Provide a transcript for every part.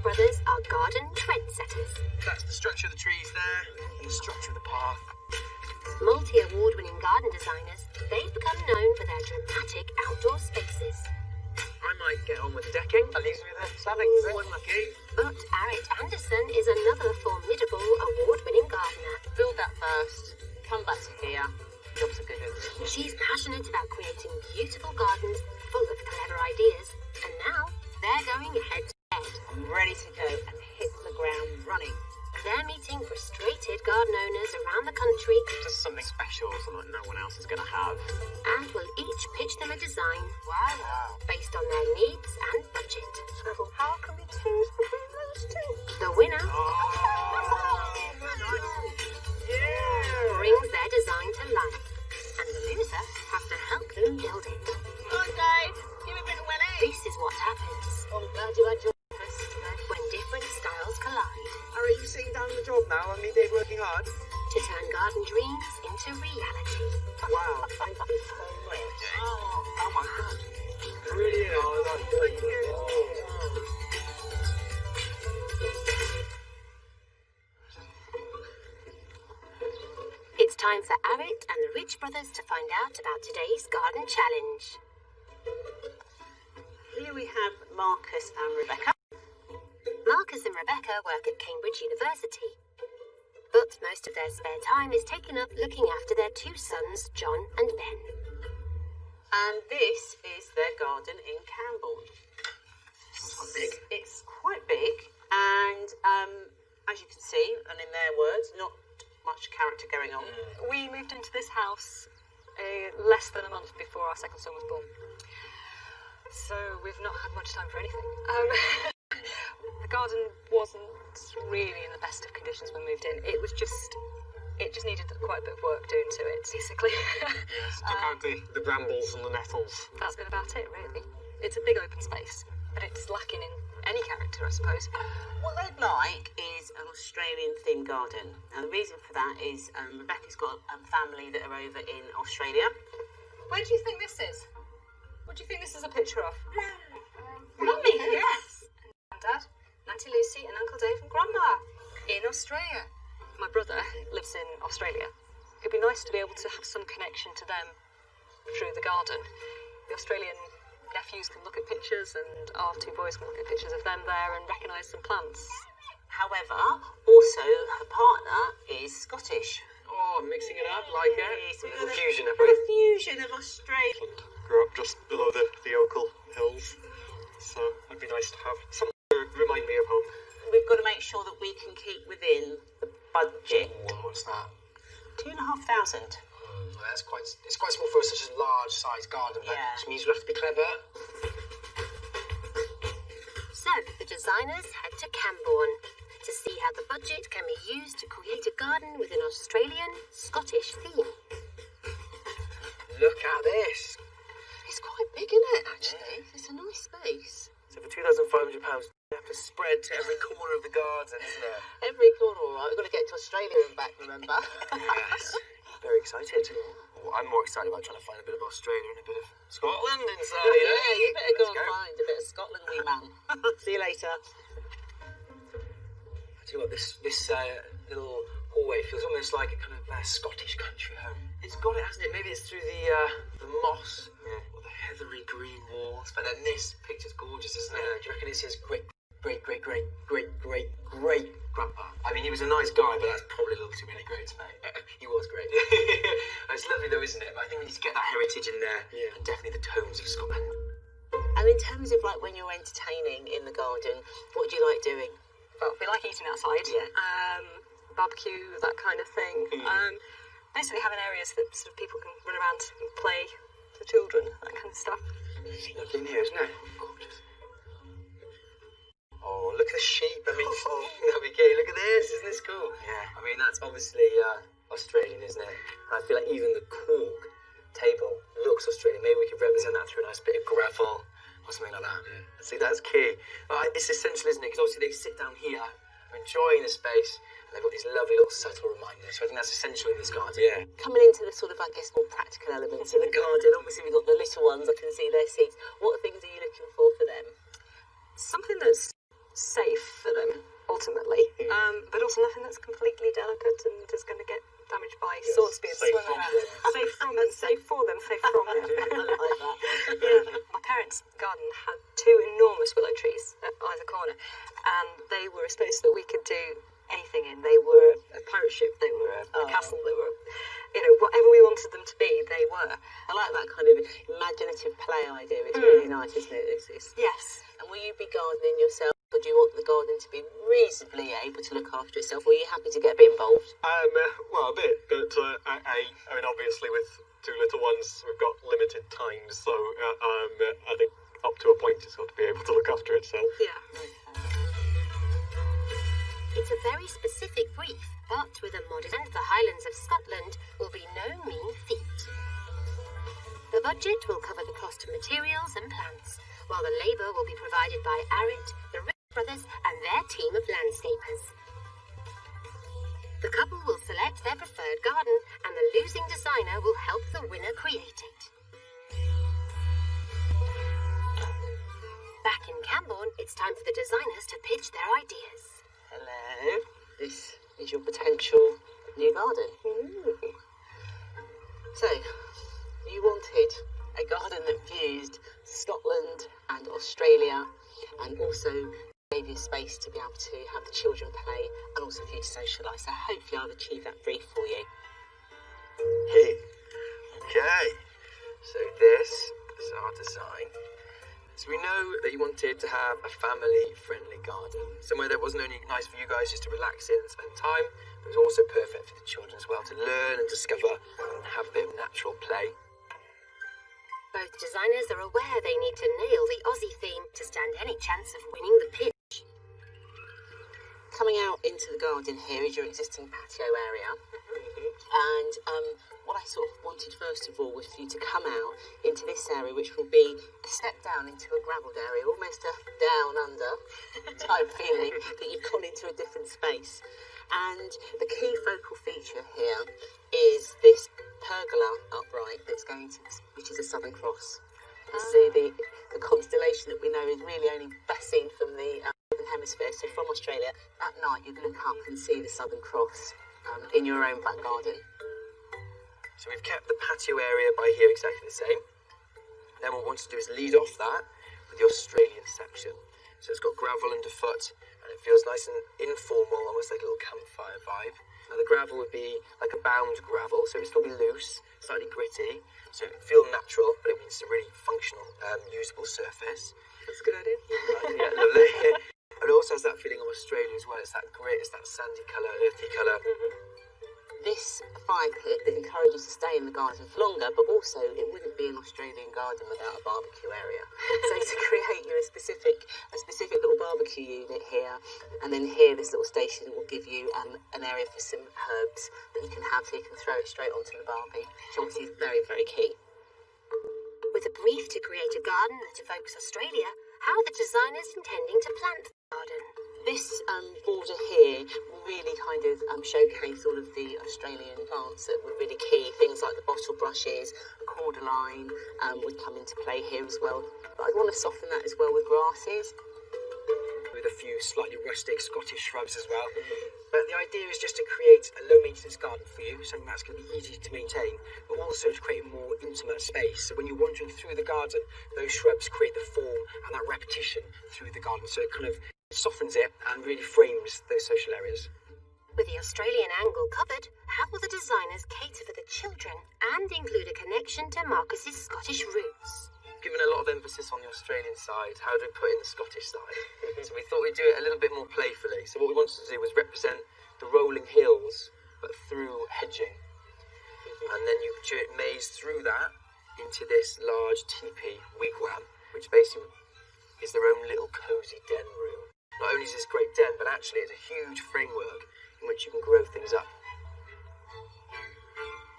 brothers are garden trendsetters. That's the structure of the trees there, and the structure of the path. Multi-award-winning garden designers, they've become known for their dramatic outdoor spaces. I might get on with the decking. That leaves me with the slabbing. I'm lucky. But Arit Anderson is another formidable award-winning gardener. Build that first, come back to here. Job's a good one. She's passionate about creating beautiful gardens full of clever ideas, and now they're going head to head. I'm ready to go and hit the ground running. They're meeting frustrated garden owners around the country. Just something special, something no one else is going to have. And will each pitch them a design. Wow. Based on their needs and budget. So how can we choose between those two? The winner Yeah! brings their design to life, and the loser has to help them build it. Come on, Dave. Give me a bit of winning. This is what happens I'm glad you had your best today. when different styles collide. Are you sitting down on the job now and me, Dave, working hard? To turn garden dreams into reality. Wow, thank you so much. Oh my God. Brilliant. Thank you. It's time for Arit and the Rich brothers to find out about today's garden challenge. Here we have Marcus and Rebecca. Marcus and Rebecca work at Cambridge University, but most of their spare time is taken up looking after their two sons, John and Ben. And this is their garden in Cambourne. It's quite big. It's quite big, and as you can see, and in their words, not much character going on. We moved into this house less than a month before our second son was born. So we've not had much time for anything. The garden wasn't really in the best of conditions when we moved in. It just needed quite a bit of work doing to it, basically. Yes, took out the brambles and the nettles. That's been about it, really. It's a big open space, but it's lacking in any character, I suppose. What they'd like is an Australian-themed garden. Now, the reason for that is Rebecca's got a family that are over in Australia. Where do you think this is? What do you think this is a picture of? Mummy, yes. Dad, Auntie Lucy and Uncle Dave and Grandma in Australia. My brother lives in Australia. It'd be nice to be able to have some connection to them through the garden. The Australian nephews can look at pictures and our two boys can look at pictures of them there and recognise some plants. However, also her partner is Scottish. Oh, mixing it up like it. Yes, A we've little got fusion of a both. fusion of Australia. Grew up just below the Oakle Hills, so it'd be nice to have something to remind me of home. We've got to make sure that we can keep within the budget. What's that? 2,500. It's quite small for such a large-sized garden. Yeah. Which means we have to be clever. So, the designers head to Cambourne to see how the budget can be used to create a garden with an Australian-Scottish theme. Look at this. It's quite big, isn't it, actually? It's a nice space. So for £2,500, you have to spread to every corner of the garden, isn't it? Every corner, all right. We've got to get to Australia and back, remember? Yes. Very excited. Well, I'm more excited about trying to find a bit of Australia and a bit of Scotland inside. Yeah, you better go Let's and find a bit of Scotland, wee man. See you later. I tell you what, this little hallway feels almost like a kind of Scottish country home. It's got it, hasn't it? Maybe it's through the moss or the heathery green walls. But then this picture's gorgeous, isn't it? Do you reckon it's his great grandpa? I mean, he was a nice guy, but that's probably a little too many greats, mate. He was great. It's lovely though, isn't it? But I think we need to get that heritage in there, and definitely the tones of Scotland. And in terms of like when you're entertaining in the garden, what do you like doing? Well, we like eating outside. Yeah. Barbecue, that kind of thing. Basically having areas that sort of people can run around and play, for children, that kind of stuff. It's lovely in here, isn't it? Gorgeous. Oh, look at the sheep. I mean, that'd be gay. Look at this. Isn't this cool? Yeah. I mean, that's obviously Australian, isn't it? I feel like even the cork table looks Australian. Maybe we could represent that through a nice bit of gravel or something like that. Yeah. See, that's key. It's essential, isn't it? Because obviously they sit down here, enjoying the space, and they've got these lovely little subtle reminders. So I think that's essential in this garden. Yeah. Coming into the sort of, I guess, more practical elements of the garden, obviously we've got the little ones, I can see their seats. What things are you looking for them? Something that's safe for them, ultimately. But also nothing that's completely delicate and is going to get damaged by sword spears. Safe from them. Safe from them, safe for them, safe from them. I like that. Yeah. My parents' garden had two enormous willow trees at either corner, and they were a space that we could do anything in. They were a pirate ship, they were a castle, they were, whatever we wanted them to be, they were. I like that kind of imaginative play idea. It's really nice, isn't it? Yes. And will you be gardening yourself, or do you want the garden to be reasonably able to look after itself, or are you happy to get a bit involved? Well, a bit, but I mean, obviously with two little ones, we've got limited time, so I think up to a point it's got to be able to look after itself. Yeah. It's a very specific brief, but with a modest and the Highlands of Scotland will be no mean feat. The budget will cover the cost of materials and plants, while the labour will be provided by Arrett, the Rich brothers and their team of landscapers. The couple will select their preferred garden, and the losing designer will help the winner create it. Back in Cambourne, it's time for the designers to pitch their ideas. Hello. This is your potential new garden. So, you wanted a garden that fused Scotland and Australia, and also gave you space to be able to have the children play, and also for you to socialise. So hopefully I've achieved that brief for you. Hey. Okay. So this is our design. So we know that you wanted to have a family-friendly garden, somewhere that wasn't only nice for you guys just to relax in and spend time, but it was also perfect for the children as well to learn and discover and have a bit of natural play. Both designers are aware they need to nail the Aussie theme to stand any chance of winning the pitch. Coming out into the garden here is your existing patio area. And what I sort of wanted first of all was for you to come out into this area, which will be a step down into a gravelled area, almost a down under type feeling that you've gone into a different space. And the key focal feature here is this pergola upright that's which is a Southern Cross. You see the constellation that we know is really only best seen from the Northern Hemisphere. So from Australia, at night you'd look up and see the Southern Cross in your own back garden. So we've kept the patio area by here exactly the same. Then what we want to do is lead off that with the Australian section. So it's got gravel underfoot, and it feels nice and informal, almost like a little campfire vibe. Now the gravel would be like a bound gravel, so it would still be loose, slightly gritty, so it would feel natural, but it means it's a really functional, usable surface. That's a good idea. Yeah, lovely. And it also has that feeling of Australia as well. It's that grit, it's that sandy colour, earthy colour. This fire pit that encourages you to stay in the garden for longer, but also it wouldn't be an Australian garden without a barbecue area. So to create you a specific little barbecue unit here, and then here this little station will give you an area for some herbs that you can have, so you can throw it straight onto the barbie, which obviously is very, very key. With a brief to create a garden that evokes Australia, how are the designers intending to plant the garden? This border here will really kind of showcase all of the Australian plants that were really key. Things like the bottle brushes, cordyline would come into play here as well. But I'd want to soften that as well with grasses. With a few slightly rustic Scottish shrubs as well. But the idea is just to create a low maintenance garden for you, something that's going to be easy to maintain, but also to create a more intimate space. So when you're wandering through the garden, those shrubs create the form and that repetition through the garden. So it kind of softens it and really frames those social areas. With the Australian angle covered, how will the designers cater for the children and include a connection to Marcus's Scottish roots? Given a lot of emphasis on the Australian side, how do we put in the Scottish side? So we thought we'd do it a little bit more playfully. So what we wanted to do was represent the rolling hills, but through hedging. And then you maze through that into this large teepee wigwam, which basically is their own little cosy den room. Not only is this great den, but actually it's a huge framework in which you can grow things up.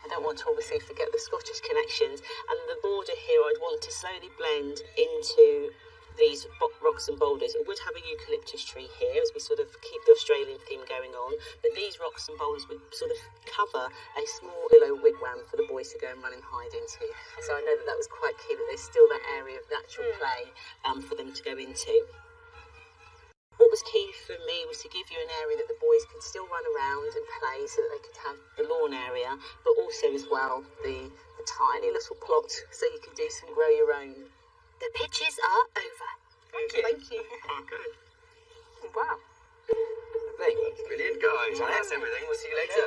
I don't want to obviously forget the Scottish connections, and the border here I'd want to slowly blend into these rocks and boulders. It would have a eucalyptus tree here as we sort of keep the Australian theme going on, but these rocks and boulders would sort of cover a small willow wigwam for the boys to go and run and hide into. So I know that was quite key, that there's still that area of natural play for them to go into. What was key for me was to give you an area that the boys could still run around and play, so that they could have the lawn area, but also as well the tiny little plot so you could do some grow your own. The pitches are over. Thank you. Okay. Wow. Brilliant, guys. And that's everything. We'll see you later.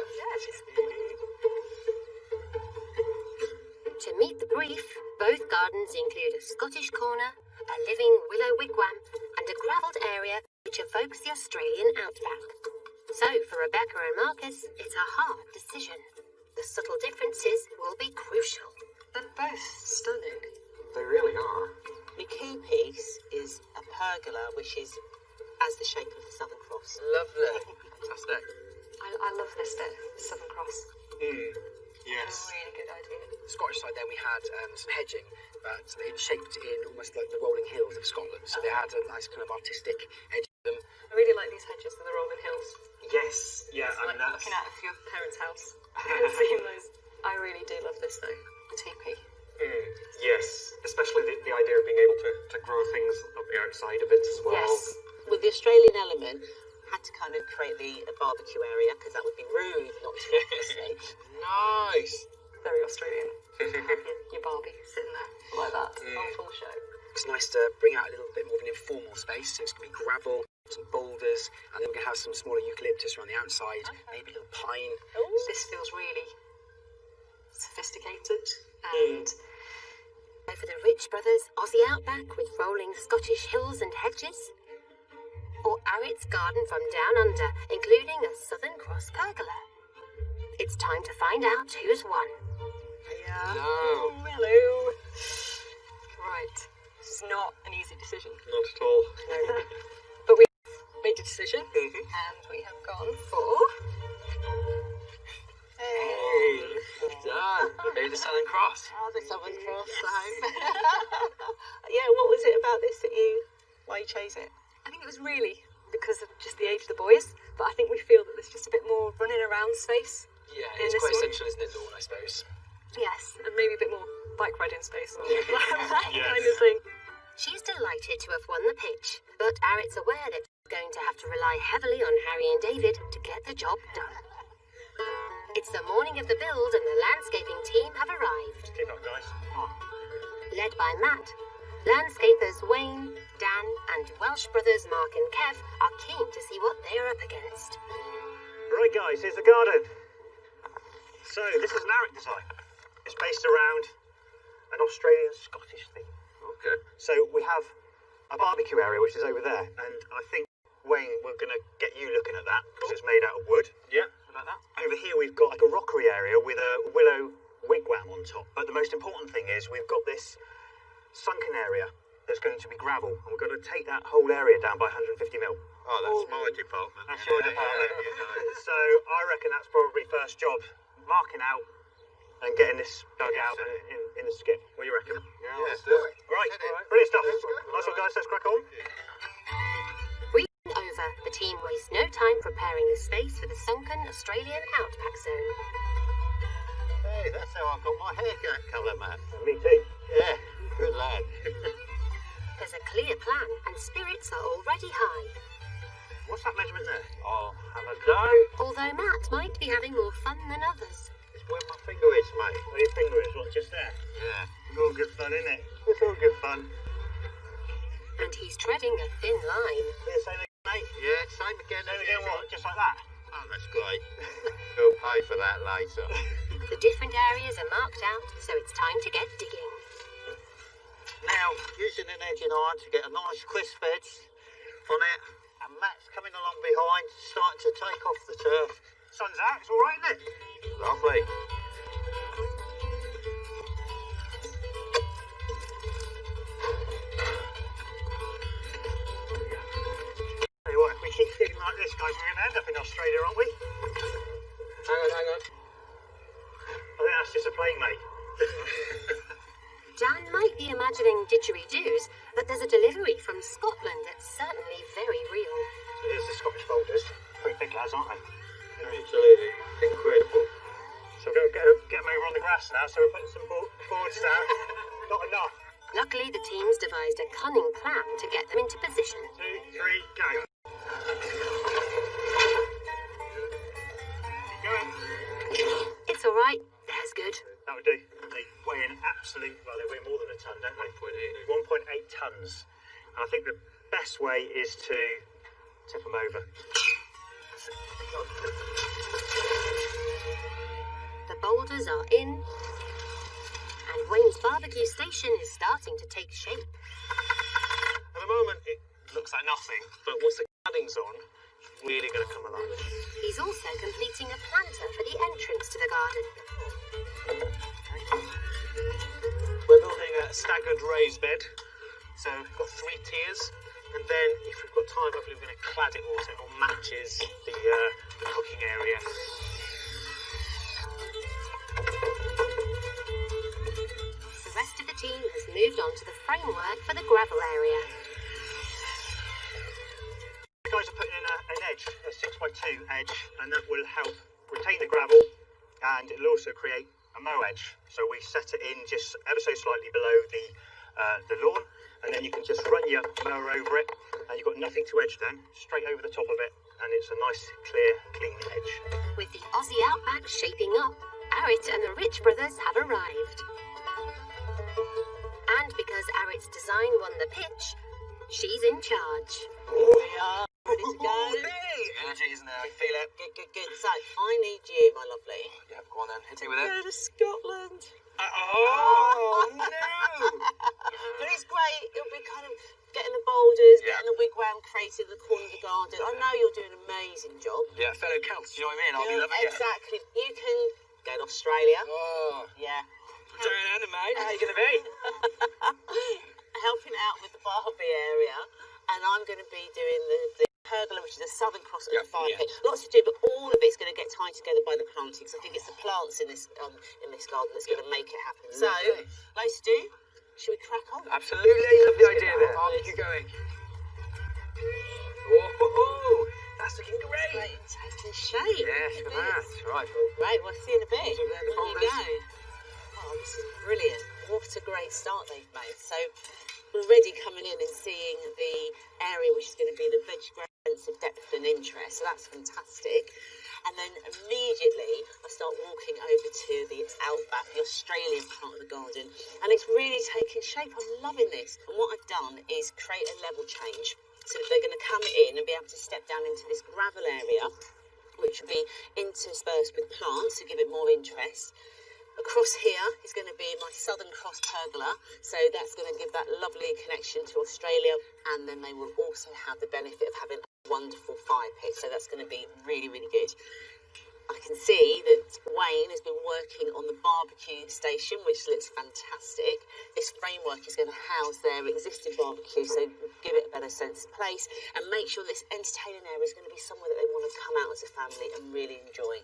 To meet the brief, both gardens include a Scottish corner, a living willow wigwam, and a gravelled area which evokes the Australian outback. So, for Rebecca and Marcus, it's a hard decision. The subtle differences will be crucial. They're both stunning. They really are. The key piece is a pergola, which is as the shape of the Southern Cross. Lovely. Fantastic. I love this bit, the Southern Cross. Yes. Really good idea. The Scottish side then we had some hedging, but it shaped in almost like the rolling hills of Scotland. So they had a nice kind of artistic hedge to them. I really like these hedges and the rolling hills. Yes. Yeah, It's I mean, like that's... looking out of your parents' house and seeing those. I really do love this though, the teepee. Yes, especially the idea of being able to grow things up the outside of it as well. Yes. With the Australian element, had to kind of create the barbecue area, because that would be rude not to, obviously. Nice. Very Australian. Your Barbie sitting there like that on full show. It's nice to bring out a little bit more of an informal space. So it's going to be gravel, some boulders, and then we're going to have some smaller eucalyptus around the outside, maybe a little pine. This feels really sophisticated and For the Rich Brothers' Aussie outback with rolling Scottish hills and hedges? Or Arrett's garden from down under, including a Southern Cross pergola? It's time to find out who's won. Hello. hello. Right, this is not an easy decision. Not at all. But we made a decision and we have gone for... Hey, done. Hey, the Southern Cross. Oh, the Southern Cross. Yeah, what was it about this why you chose it? I think it was really because of just the age of the boys, but I think we feel that there's just a bit more running around space. Yeah, In it's this quite one? essential, isn't it, lawn, I suppose? Yes, and maybe a bit more bike riding space. That Yes. kind of thing. She's delighted to have won the pitch, but Arrett's aware that she's going to have to rely heavily on Harry and David to get the job done. It's the morning of the build and the landscaping team have arrived. Keep up, guys. Led by Matt, landscapers Wayne, Dan and Welsh brothers Mark and Kev are keen to see what they're up against. Right guys, here's the garden. So this is an Arrett design. It's based around an Australian-Scottish theme. Okay. So we have a barbecue area which is over there, and I think Wayne, we're going to get you looking at that because it's made out of wood. Yeah, like that. Over here we've got like a rockery area with a willow wigwam on top. But the most important thing is we've got this sunken area that's going to be gravel, and we've got to take that whole area down by 150 mil. Oh, that's my department. That's your department. So I reckon that's probably first job, marking out and getting this dug out in the skip. What do you reckon? Yeah, let's do it. Right, Get it. brilliant stuff. Nice one, guys. Let's crack on. Breathing over, the team wastes no time preparing the space for the sunken Australian outback zone. Hey, that's how I got my hair colour, Matt. Me too. Yeah, good lad. There's a clear plan and spirits are already high. What's that measurement there? I'll have a go. Although Matt might be having more fun than others. It's where my finger is, mate. Where your finger is, what, just there? Yeah. It's all good fun, isn't it? It's all good fun. And he's treading a thin line. Yeah, same again, mate. Yeah, same again. Same again, what? Just like that? Oh, that's great. We'll pay for that later. The different areas are marked out, so it's time to get digging. Now, using an edging iron to get a nice crisp edge on it, and Matt's coming along behind, starting to take off the turf. Sun's out, it's all right, isn't it? Lovely. Tell you what, if we keep digging like this, guys, we're going to end up in Australia, aren't we? Hang on. I think that's just a plane, mate. Dan might be imagining didgeridoos, but there's a delivery from Scotland that's certainly very real. So here's the Scottish boulders. Pretty big lads, aren't they? Absolutely incredible. So we're going to get them over on the grass now, so we're putting some boards down. Not enough. Luckily, the team's devised a cunning plan to get them into position. 2, 3, go. Keep going. It's all right. That's good. That would do. They weigh an absolute, well, they weigh more than a ton, don't they? 1.8 tons. And I think the best way is to tip them over. The boulders are in, and Wayne's barbecue station is starting to take shape. At the moment, it looks like nothing, but once the cladding's on, it's really going to come alive. He's also completing a planter for the entrance to the garden. We're building a staggered raised bed, so we've got 3 tiers, and then if we've got time, hopefully we're going to clad it all so it all matches the cooking area. The rest of the team has moved on to the framework for the gravel area. The guys are putting in an edge, a 6x2 edge, and that will help retain the gravel, and it'll also create a mow edge. So we set it in just ever so slightly below the lawn, and then you can just run your mower over it, and you've got nothing to edge then, straight over the top of it, and it's a nice, clear, clean edge. With the Aussie outback shaping up, Arit and the Rich brothers have arrived. And because Arit's design won the pitch, she's in charge. We are ready to go. Energy, isn't there? I feel it. Good. So, I need you, my lovely. Yeah, go on then. Hit me with it. Go to Scotland. Oh, no! But it's great. It'll be kind of getting the boulders, getting the wigwam created in the corner of the garden. I know you're doing an amazing job. Yeah, fellow Celts, do you know what I mean? I'll be loving it. Exactly. You can go to Australia. Oh. Yeah. Doing it, mate. How you going to be? Helping out with the Barbie area. And I'm going to be doing the pergola, which is a southern cross at the fire pit. Lots to do, but all of it's going to get tied together by the plantings. I think it's the plants in this garden that's going to make it happen. So, loads to do. Should we crack on? Absolutely. Love the idea there. Keep going. Whoa, that's looking great. Great, taking shape. Yes, for that. Right, well. Right, we'll see you in a bit. There There you you go. Oh, this is brilliant. What a great start they've made. So, already coming in and seeing the area which is going to be the veg sense of depth and interest. So that's fantastic. And then immediately I start walking over to the outback, the Australian part of the garden, and it's really taking shape. I'm loving this. And what I've done is create a level change so that they're going to come in and be able to step down into this gravel area, which will be interspersed with plants to give it more interest. Across here is going to be my Southern Cross pergola, so that's going to give that lovely connection to Australia, and then they will also have the benefit of having a wonderful fire pit, so that's going to be really, really good. I can see that Wayne has been working on the barbecue station, which looks fantastic. This framework is going to house their existing barbecue, so give it a better sense of place and make sure this entertaining area is going to be somewhere that they want to come out as a family and really enjoy.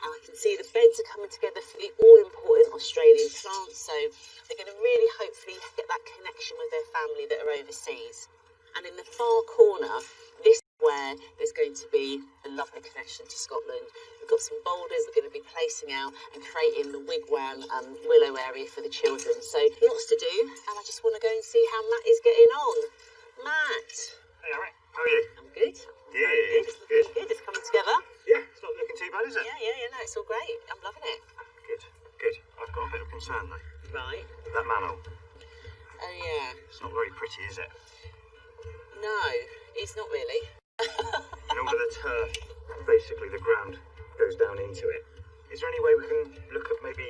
And I can see the beds are coming together for the all-important Australian plants, so they're going to really hopefully get that connection with their family that are overseas. And in the far corner, this is where there's going to be a lovely connection to Scotland. We've got some boulders we're going to be placing out and creating the wigwam willow area for the children. So lots to do, and I just want to go and see how Matt is getting on. Matt. Hey, Eric, how are you? I'm good. Yeah, Very good. It's looking good. It's coming together. Yeah, it's not looking too bad, is it? Yeah, no, it's all great. I'm loving it. Good. I've got a bit of concern though. Right. That manhole. Oh, yeah. It's not very pretty, is it? No, it's not really. And all of the turf, basically the ground, goes down into it. Is there any way we can look at maybe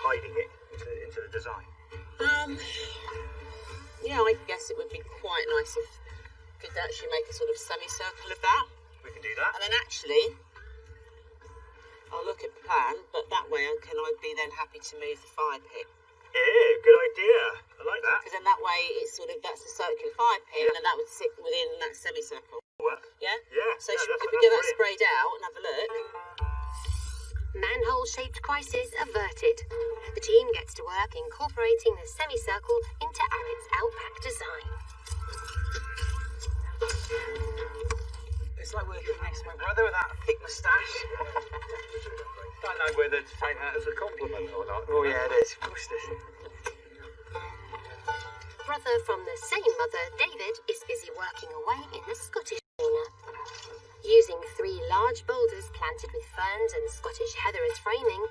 hiding it into the design? Yeah, I guess it would be quite nice if we could actually make a sort of semicircle of that. We can do that. And then actually, I'll look at the plan, but that way can I be then happy to move the fire pit? Yeah, good idea. I like that. Because then that way it's sort of, that's a circular fire pit, and then that would sit within that semicircle. Work. Yeah? Yeah. So yeah, if we that's get that brilliant. sprayed out and have a look. Manhole-shaped crisis averted. The team gets to work incorporating the semicircle into Arit's outback design. It's like working next to my brother with that thick moustache. Don't know whether to take that as a compliment or not. Oh yeah, it is. Of course it is. Brother from the same mother, David, is busy working away in the Scottish corner. ferns and Scottish heather as framing,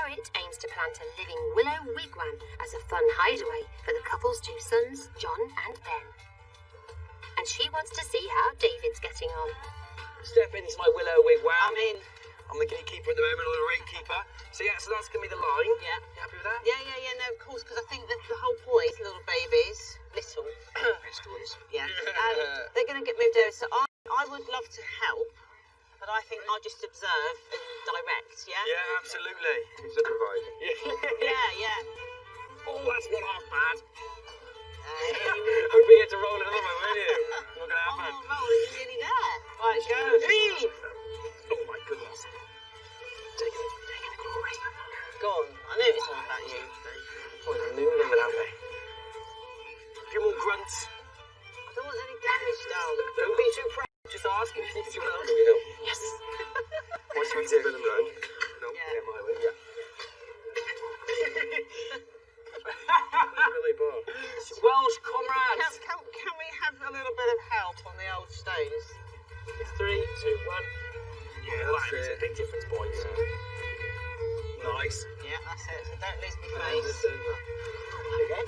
Arit aims to plant a living willow wigwam as a fun hideaway for the couple's two sons, John and Ben. And she wants to see how David's getting on. Step into my willow wigwam. I'm in. I'm the gatekeeper at the moment, or the rate keeper. So yeah, so that's going to be the line. Yeah. You happy with that? Yeah, no, of course, because I think that the whole point, little babies, little, Little ones. yeah, they're going to get moved over. So I would love to help, but I think I'll just observe and direct, yeah? Yeah, absolutely. Supervise. Yeah. Oh, that's not half bad. Hey. Hoping you had to roll another one, weren't you? Not going to happen. Oh, it's nearly there. Right, go. Leave! Oh my goodness. Taking the glory. Go on, I knew it was all about you. Oh, they're moving without me. A few more grunts. I don't want any damage done. Don't be too proud. Just ask if you need some help. Yes. What should we do? Spin them round. No, Yeah. my way. Yeah. Welsh comrades. Can we have a little bit of help on the old stones? 3, 2, 1. Yeah, that makes a big difference, boys. Nice. Yeah, that's it. So don't lose my face. Okay.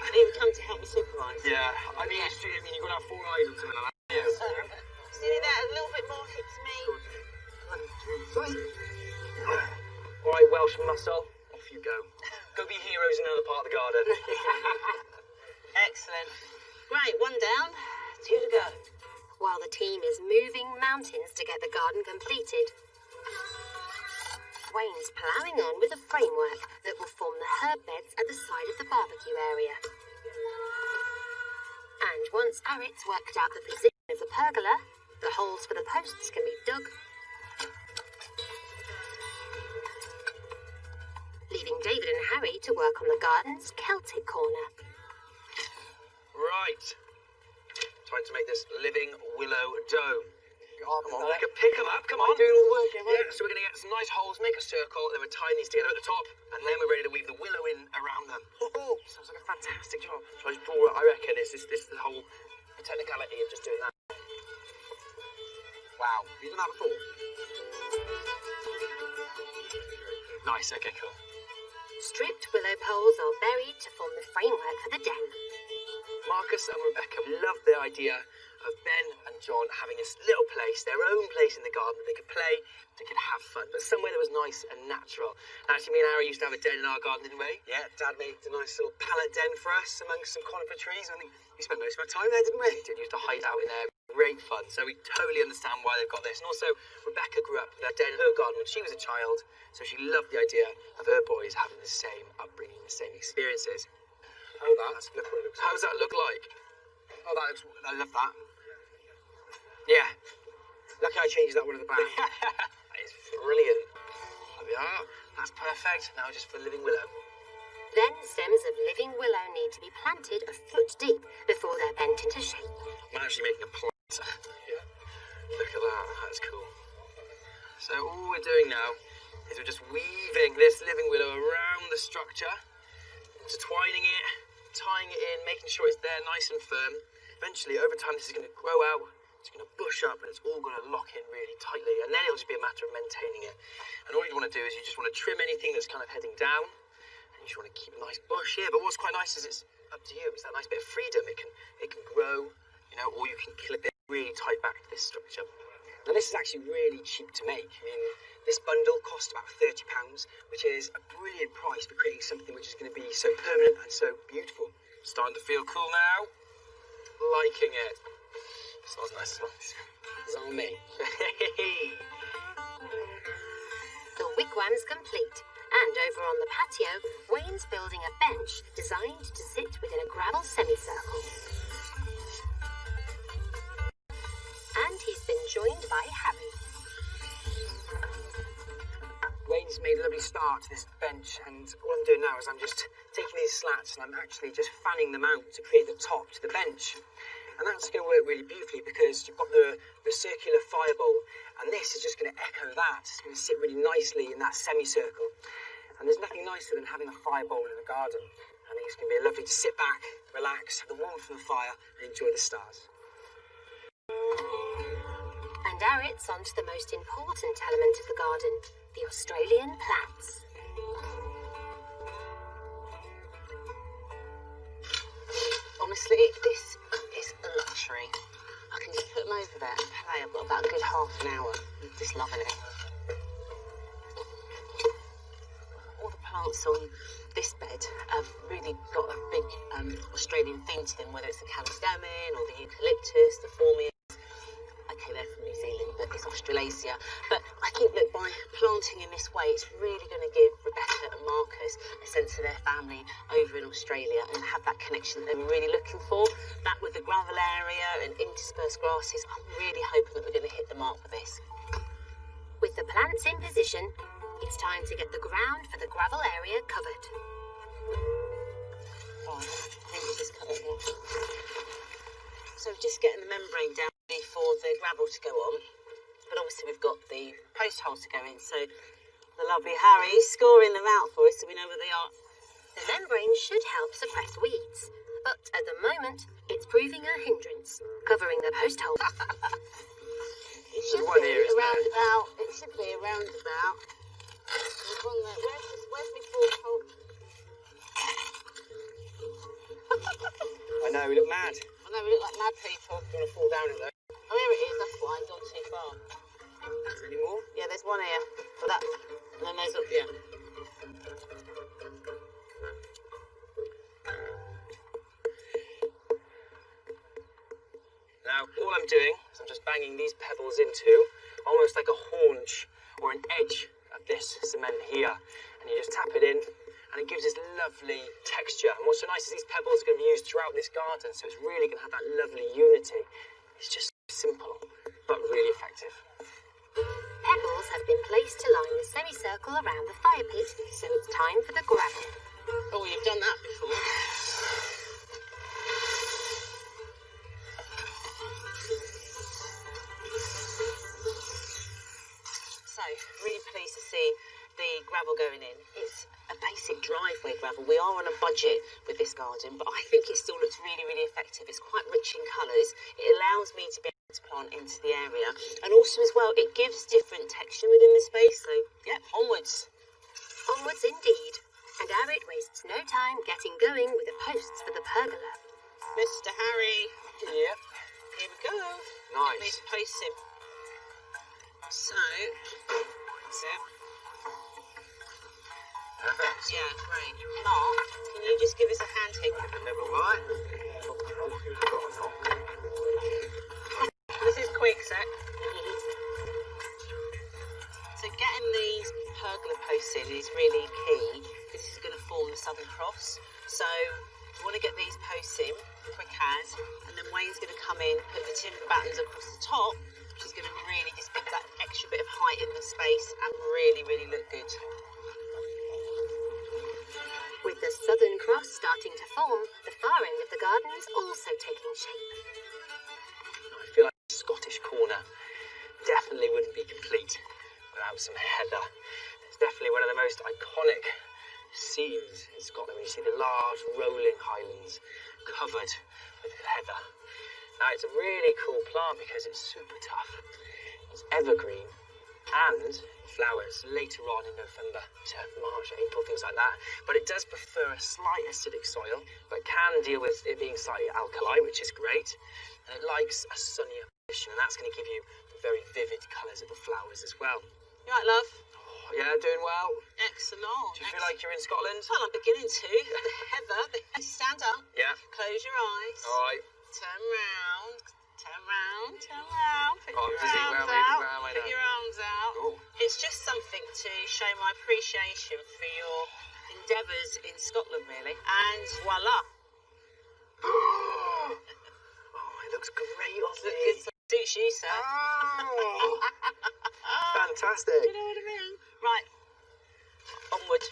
I didn't even come to help me supervise. Yeah, I mean, you've got to have 4 eyes or something like that. Yeah. So you need that a little bit more hit to me. 1, 2, 3. All right, Welsh muscle, off you go. Go be heroes in another part of the garden. Excellent. Right, 1 down, 2 to go. While the team is moving mountains to get the garden completed, Wayne's ploughing on with a framework that will form the herb beds at the side of the barbecue area. And once Arit's worked out the position of the pergola, the holes for the posts can be dug, leaving David and Harry to work on the garden's Celtic corner. Right. Time to make this living willow dome. Come on, pick them up, come on. Doing all the work, am I? Yeah, so we're going to get some nice holes, make a circle, and then we're tying these together at the top, and then we're ready to weave the willow in around them. Oh, sounds like a fantastic job. So I just draw it, I reckon, this is the whole technicality of just doing that. Wow, have you done that before? Nice, okay, cool. Stripped willow poles are buried to form the framework for the den. Marcus and Rebecca loved the idea of Ben and John having this little place, their own place in the garden that they could play, they could have fun, but somewhere that was nice and natural. Actually, me and Harry used to have a den in our garden, didn't we? Yeah, Dad made a nice little pallet den for us amongst some conifer trees. I think we spent most of our time there, didn't we? We used to hide out in there. Great fun. So we totally understand why they've got this. And also, Rebecca grew up with that den in her garden when she was a child, so she loved the idea of her boys having the same upbringing, the same experiences. Oh, that's look what it looks like. How does that look like? Oh, that looks. I love that. Yeah. Lucky I changed that one at the back. That is brilliant. There we are. That's perfect. Now just for living willow. Then stems of living willow need to be planted a foot deep before they're bent into shape. I'm actually making a plant. Yeah. Look at that. That's cool. So all we're doing now is we're just weaving this living willow around the structure, intertwining it, tying it in, making sure it's there nice and firm. Eventually, over time, this is going to grow out, it's going to bush up, and it's all going to lock in really tightly. And then it'll just be a matter of maintaining it. And all you want to do is you just want to trim anything that's kind of heading down, and you just want to keep a nice bush here. But what's quite nice is it's up to you. It's that nice bit of freedom. It can grow, you know, or you can clip it really tight back to this structure. Now, this is actually really cheap to make. I mean, this bundle cost about £30, which is a brilliant price for creating something which is going to be so permanent and so beautiful. Starting to feel cool now. Liking it. Smells nice as well. It's on me. The wigwam's complete, and over on the patio, Wayne's building a bench designed to sit within a gravel semicircle. And he's been joined by Harry. Wayne's made a lovely start to this bench, and all I'm doing now is I'm just taking these slats and I'm actually just fanning them out to create the top to the bench. And that's going to work really beautifully because you've got the circular fireball, and this is just going to echo that. It's going to sit really nicely in that semicircle. And there's nothing nicer than having a fireball in a garden. I think it's going to be lovely to sit back, relax, have the warmth of the fire, and enjoy the stars. And Arrett's onto the most important element of the garden, the Australian plants. Honestly, this is a luxury. I can just put them over there and play. I've got about a good half an hour. I'm just loving it. All the plants on this bed have really got a big Australian theme to them, whether it's the calistamine or the eucalyptus, the phormium. Okay, they're from New Zealand, but it's Australasia. But I think that by planting in this way, it's really going to give Rebecca and Marcus a sense of their family over in Australia and have that connection that they were really looking for. That with the gravel area and interspersed grasses, I'm really hoping that we're going to hit the mark with this. With the plants in position, it's time to get the ground for the gravel area covered. Oh, I think we just cut it here. So just getting the membrane down for the gravel to go on, but obviously we've got the post holes to go in, so the lovely Harry's scoring them out for us so we know where they are. The membrane should help suppress weeds, but at the moment it's proving a hindrance, covering the post hole. It should be a roundabout. It should be a roundabout. There's one there. Where's my fourth hole? I know, we look mad. I know, we look like mad people. You want to fall down in there? Oh, here it is. That's why I've gone too far. Is there any more? Yeah, there's one here. For that. And then there's up here. Now, all I'm doing is I'm just banging these pebbles into almost like a haunch or an edge of this cement here. And you just tap it in and it gives this lovely texture. And what's so nice is these pebbles are going to be used throughout this garden, so it's really going to have that lovely unity. It's just simple, but really effective. Pebbles have been placed to line the semicircle around the fire pit, so it's time for the gravel. Oh, you've done that before. So, really pleased to see the gravel going in. It's a basic driveway gravel. We are on a budget with this garden, but I think it still looks really, really effective. It's quite rich in colours. It allows me to be able to plant into the area. And also as well, it gives different texture within the space. So, yeah, onwards. Onwards indeed. And Arrett wastes no time getting going with the posts for the pergola. Mr. Harry. Yep. Here we go. Nice. Get these posts in. So, that's it. Perfect. Yeah, great. Mark, can you just give us a hand here? This is quick, Zach. So getting these pergola posts in is really key because this is going to form the Southern Cross. So we want to get these posts in quick as, and then Wayne's going to come in, put the timber battens across the top, which is going to really just give that extra bit of height in the space and really, really look good. With the Southern Cross starting to form, the far end of the garden is also taking shape. I feel like the Scottish corner definitely wouldn't be complete without some heather. It's definitely one of the most iconic scenes in Scotland when you see the large rolling highlands covered with heather. Now it's a really cool plant because it's super tough. It's evergreen and flowers later on in November to March, April, things like that. But it does prefer a slight acidic soil, but can deal with it being slightly alkali, which is great. And it likes a sunnier position, and that's going to give you the very vivid colours of the flowers as well. You right, love? Oh, yeah, doing well. Excellent. Do you feel like you're in Scotland? Well, I'm beginning to. The heather, stand up. Yeah. Close your eyes. All right. Turn round. Turn round. Turn round. Put Oh, your does it arms well, out. well, Put your arms out. Ooh. It's just something to show my appreciation for your endeavours in Scotland, really. And voila. Oh, it looks great on me. It suits you, sir. Oh, fantastic. Do you know what I mean? Right. Onward.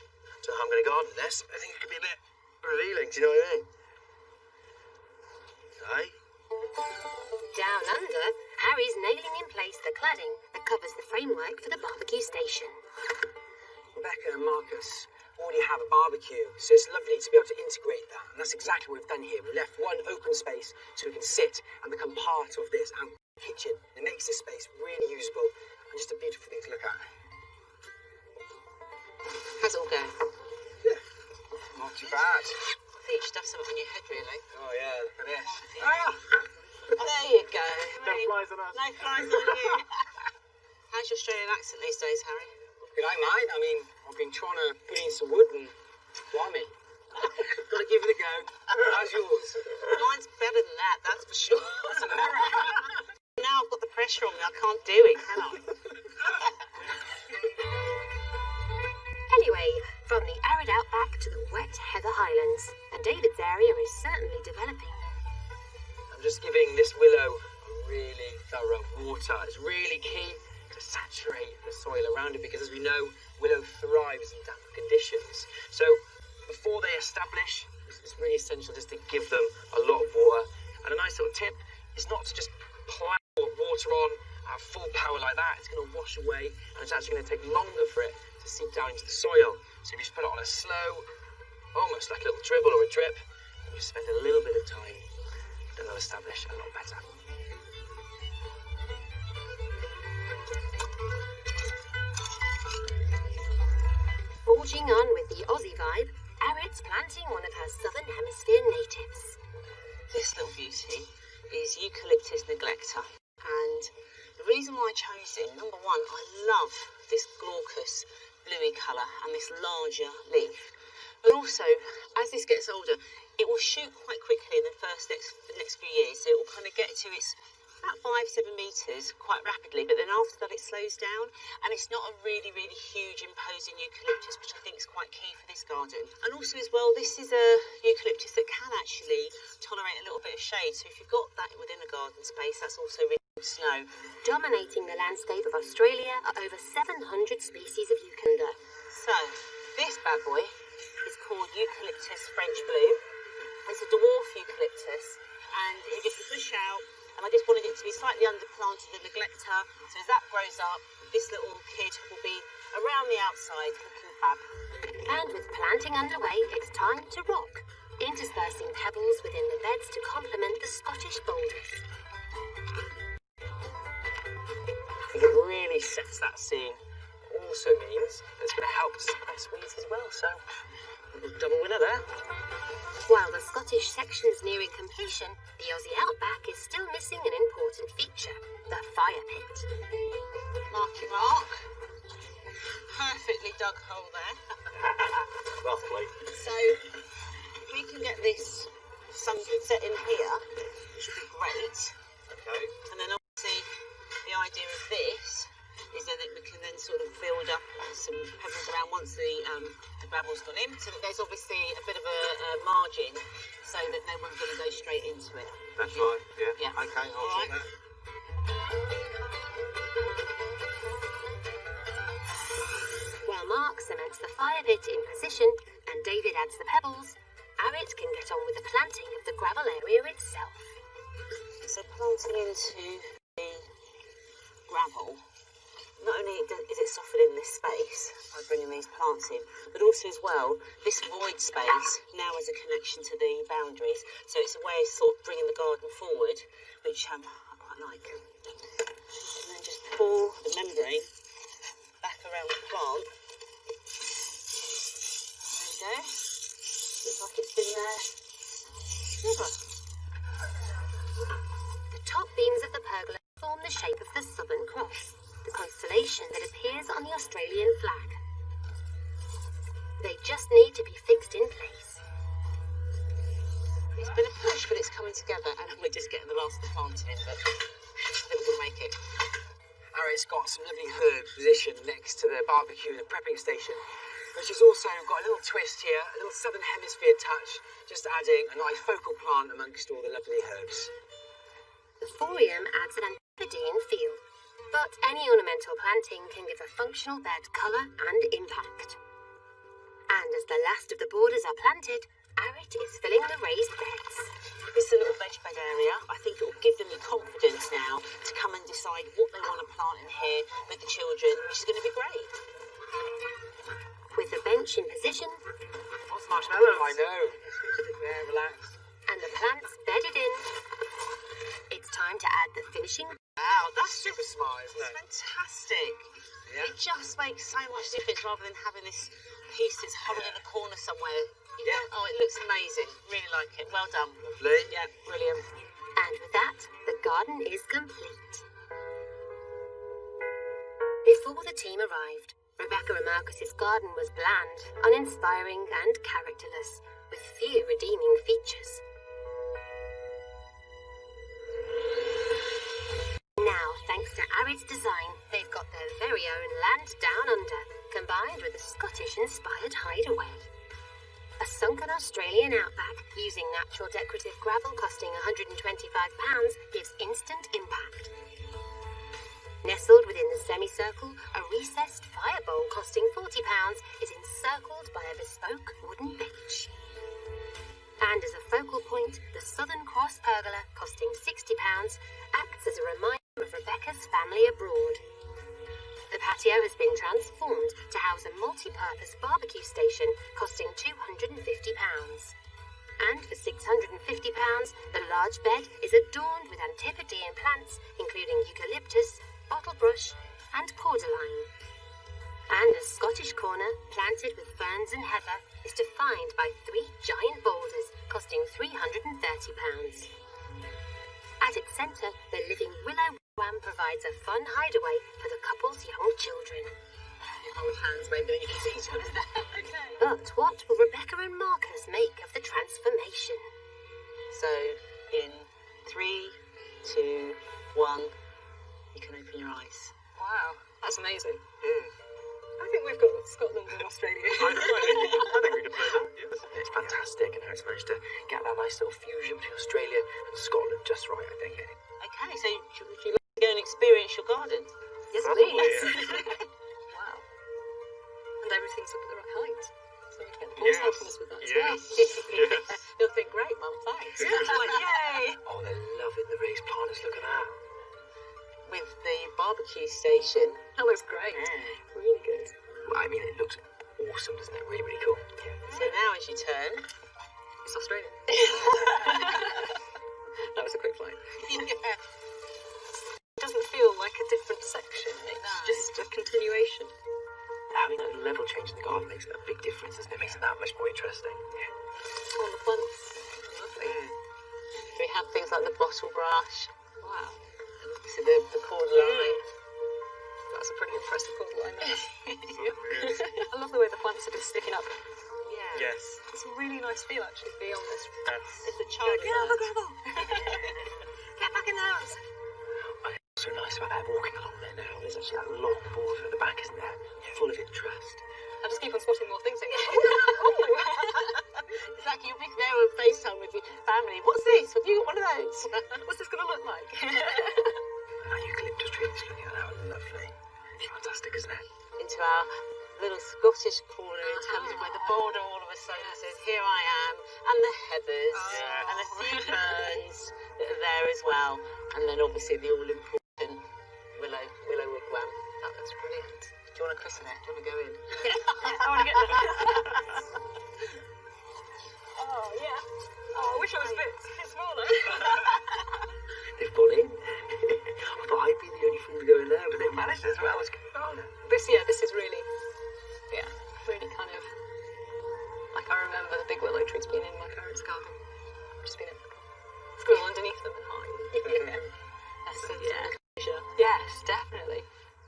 So I'm going to garden this. I think it could be a bit revealing. Do you know what I mean? Hey? Down under, Harry's nailing in place the cladding that covers the framework for the barbecue station. Rebecca and Marcus, already have a barbecue, so it's lovely to be able to integrate that. And that's exactly what we've done here. We left one open space so we can sit and become part of this outdoor kitchen. It makes this space really usable and just a beautiful thing to look at. How's it all going? Yeah, not too bad. I think you should have something on your head, really. Oh yeah, look at this. There you go. No flies on us. No flies on you. How's your Australian accent these days, Harry? Good eye, mate. I mean, I've been trying to put in some wood and blimey. Gotta give it a go. How's yours? Mine's better than that, that's for sure. Now I've got the pressure on me, I can't do it, can I? Anyway, from the arid outback to the wet heather highlands, and David's area is certainly developing. I'm just giving this willow a really thorough water. It's really key to saturate the soil around it because, as we know, willow thrives in damp conditions. So before they establish, it's really essential just to give them a lot of water. And a nice little tip is not to just plow water on at full power like that. It's going to wash away, and it's actually going to take longer for it to seep down into the soil. So if you just put it on a slow, almost like a little dribble or a drip, and you spend a little bit of time, then they'll establish a lot better. Forging on with the Aussie vibe, Arit's planting one of her Southern Hemisphere natives. This little beauty is Eucalyptus neglecta. And the reason why I chose it, number one, I love this glaucous bluey colour and this larger leaf. But also, as this gets older, it will shoot quite quickly in the next few years. So it will kind of get to its about 5-7 metres quite rapidly, but then after that it slows down, and it's not a really, really huge imposing eucalyptus, which I think is quite key for this garden. And also as well, this is a eucalyptus that can actually tolerate a little bit of shade, so if you've got that within a garden space, that's also really good to know. Dominating the landscape of Australia are over 700 species of eucalyptus. So, this bad boy is called Eucalyptus French Blue. It's a dwarf eucalyptus, and it just will push out. And I just wanted it to be slightly underplanted and neglecta, so as that grows up, this little kid will be around the outside looking fab. And with planting underway, it's time to rock, interspersing pebbles within the beds to complement the Scottish boulders. I think it really sets that scene. Also means that it's going to help to suppress weeds as well, so double winner there. While the Scottish section's nearing completion, the Aussie outback is still missing an important feature, the fire pit. Marky Mark. Perfectly dug hole there. Roughly. So, if we can get this sunset in here, which would be great. Okay. And then obviously, the idea of this is that we can then sort of build up some pebbles around once the gravel's gone in, so that there's obviously a bit of a margin, so that no one's going to go straight into it. That's right, yeah. Yeah. Okay, I'll All take right. that. While Mark cements the fire pit in position and David adds the pebbles, Arit can get on with the planting of the gravel area itself. So planting into the gravel, not only is it softening this space by bringing these plants in, but also as well, this void space now has a connection to the boundaries. So it's a way of sort of bringing the garden forward, which I quite like. And then just pull the membrane back around the plant. There we go. Looks like it's been there forever. The top beams of the pergola form the shape of the Southern Cross, the constellation that appears on the Australian flag. They just need to be fixed in place. It's been a push, but it's coming together, and we're just getting the last of the planting in, but I think we'll make it. Arit's got some lovely herbs positioned next to the barbecue and the prepping station. But she's also got a little twist here, a little Southern Hemisphere touch, just adding a nice focal plant amongst all the lovely herbs. The folium adds an amphibian feel, but any ornamental planting can give a functional bed colour and impact. And as the last of the borders are planted, Arit is filling the raised beds. This is a little veg bed area. I think it will give them the confidence now to come and decide what they want to plant in here with the children, which is going to be great. With the bench in position What's marshmallows? I know. Yeah, relax. and the plants bedded in, it's time to add the finishing. Wow, that's super smart, isn't it? Fantastic. Yeah. It just makes so much difference rather than having this piece that's huddled in a corner somewhere. Yeah. Oh, it looks amazing. Really like it. Well done. Lovely. Yeah, brilliant. And with that, the garden is complete. Before the team arrived, Rebecca and Marcus's garden was bland, uninspiring and characterless, with few redeeming features. Now, thanks to Arid's design, they've got their very own land down under, combined with a Scottish-inspired hideaway. A sunken Australian outback using natural decorative gravel costing £125 gives instant impact. Nestled within the semicircle, a recessed fire bowl costing £40 is encircled by a bespoke wooden bench. And as a focal point, the Southern Cross pergola, costing £60, acts as a reminder of Rebecca's family abroad. The patio has been transformed to house a multi-purpose barbecue station costing £250. And for £650, the large bed is adorned with Antipodean plants, including eucalyptus, bottlebrush, and cordyline. And a Scottish corner, planted with ferns and heather, is defined by 3 giant boulders costing £330. At its centre, the living willow wigwam provides a fun hideaway for the couple's young children. Hold hands, maybe then you can see each other there. Okay. But what will Rebecca and Marcus make of the transformation? So, in 3, 2, 1, you can open your eyes. Wow, that's amazing. I think we've got Scotland and Australia. I think we can play that, yes. It's fantastic, and how it's managed to get that nice little fusion between Australia and Scotland just right, I think. Okay, so would you like to go and experience your garden? Yes, Probably, please. yeah. Wow. And everything's up at the right height. So we can get the boys Yes. helping us with that as Yes. well. You'll think, great, Mum, thanks. Like, yay! Oh, they're loving the raised planters, look at that. With the barbecue station. That looks great. Really good. Well, I mean, it looks awesome, doesn't it? Really, really cool. So now as you turn, It's Australia. That was a quick flight. It doesn't feel like a different section. It's just a continuation. Having a level change in the garden makes a big difference, doesn't it? Makes it that much more interesting. All the plants. Lovely. we have things like the bottle brush. Wow. And obviously the cordyline. That's a pretty impressive cordyline there. Yes. I love the way the plants are just sticking up. Yeah. Yes. It's a really nice feel actually to be on this. It's a child. Get out of the gravel! Get back in the house. What's so nice about that, walking along there now, there's actually that long border at the back, isn't there? Full of interest. I just keep on spotting more things. It's like you'll be there on FaceTime with your family. What's this? Have you got one of those? What's this going to look like? That eucalyptus tree is looking at that, lovely. Fantastic, isn't it? Into our little Scottish corner in terms of where the border all of a sudden says, here I am, and the heathers, and a few ferns that are there as well, and then obviously the all-important willow wigwam. That looks brilliant. Do you want to christen it? Do you want to go in? I want to get that. Oh, yeah. Oh, I wish I was a bit smaller. They've gone in. I thought I'd be the only fool to go in there, but they've managed as well. What's going on? This is really, really kind of, like I remember the big willow trees being in my parents' garden. I've just been able to squirrel underneath them and hide. That's it. Yeah. Yes, definitely.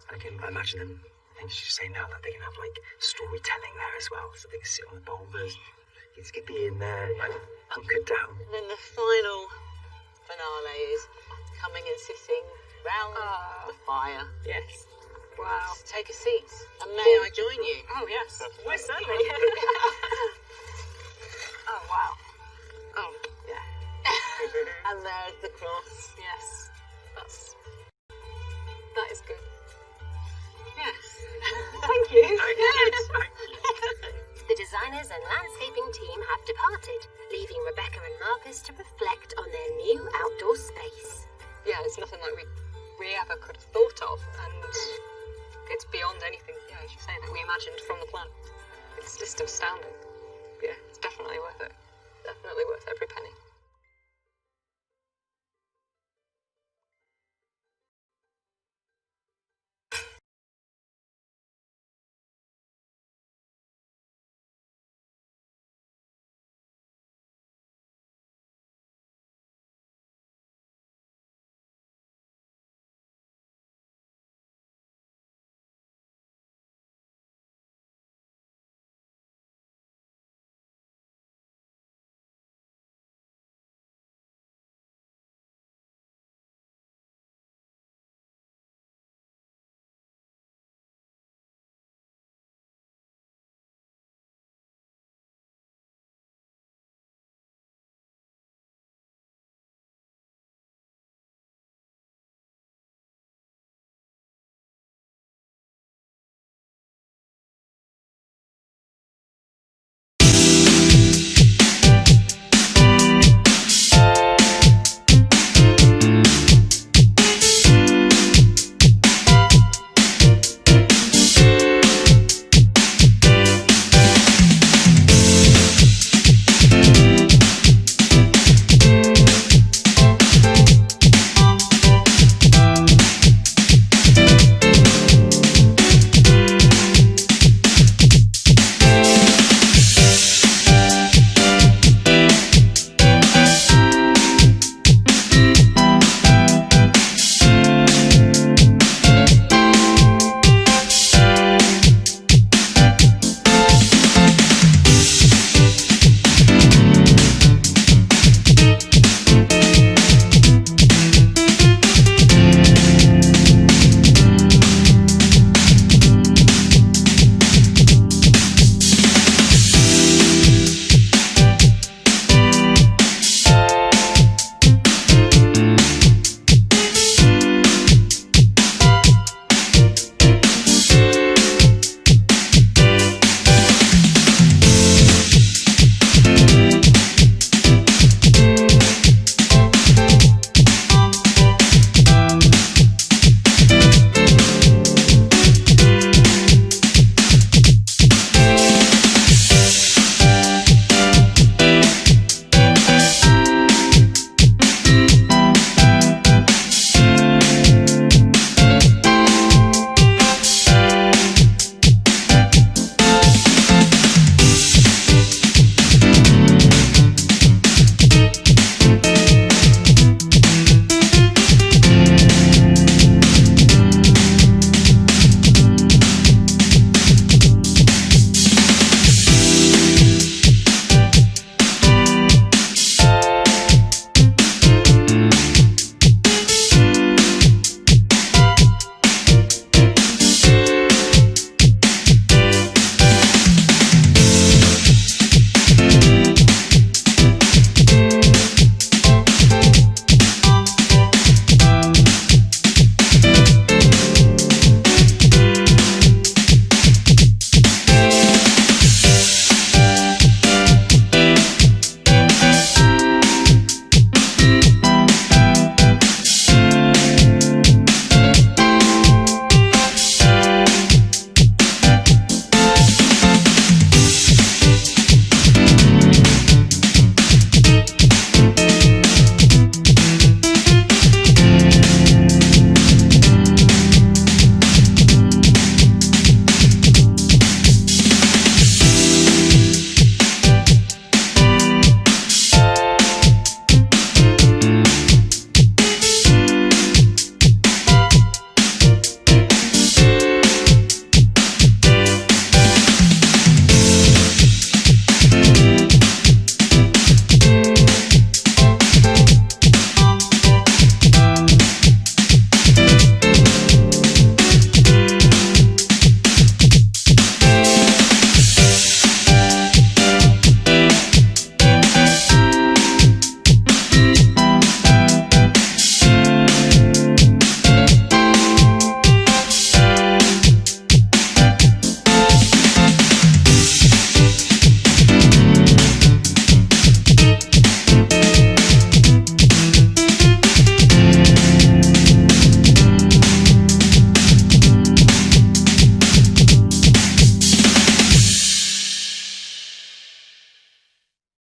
I can imagine them. I think she's saying now that they can have like storytelling there as well, so they can sit on the boulders. Kids could be in there, like hunkered down. And then the final finale is coming and sitting round the fire. Yes. Wow. Just take a seat. And may I join you? Oh, yes. Most certainly. Oh, wow. Oh, yeah. And there's the cross. Yes. That is good. Yes. Thank you. The designers and landscaping team have departed, leaving Rebecca and Marcus to reflect on their new outdoor space. Yeah, it's nothing like we ever could have thought of, and it's beyond anything, as you say, that we imagined from the plan. It's just astounding.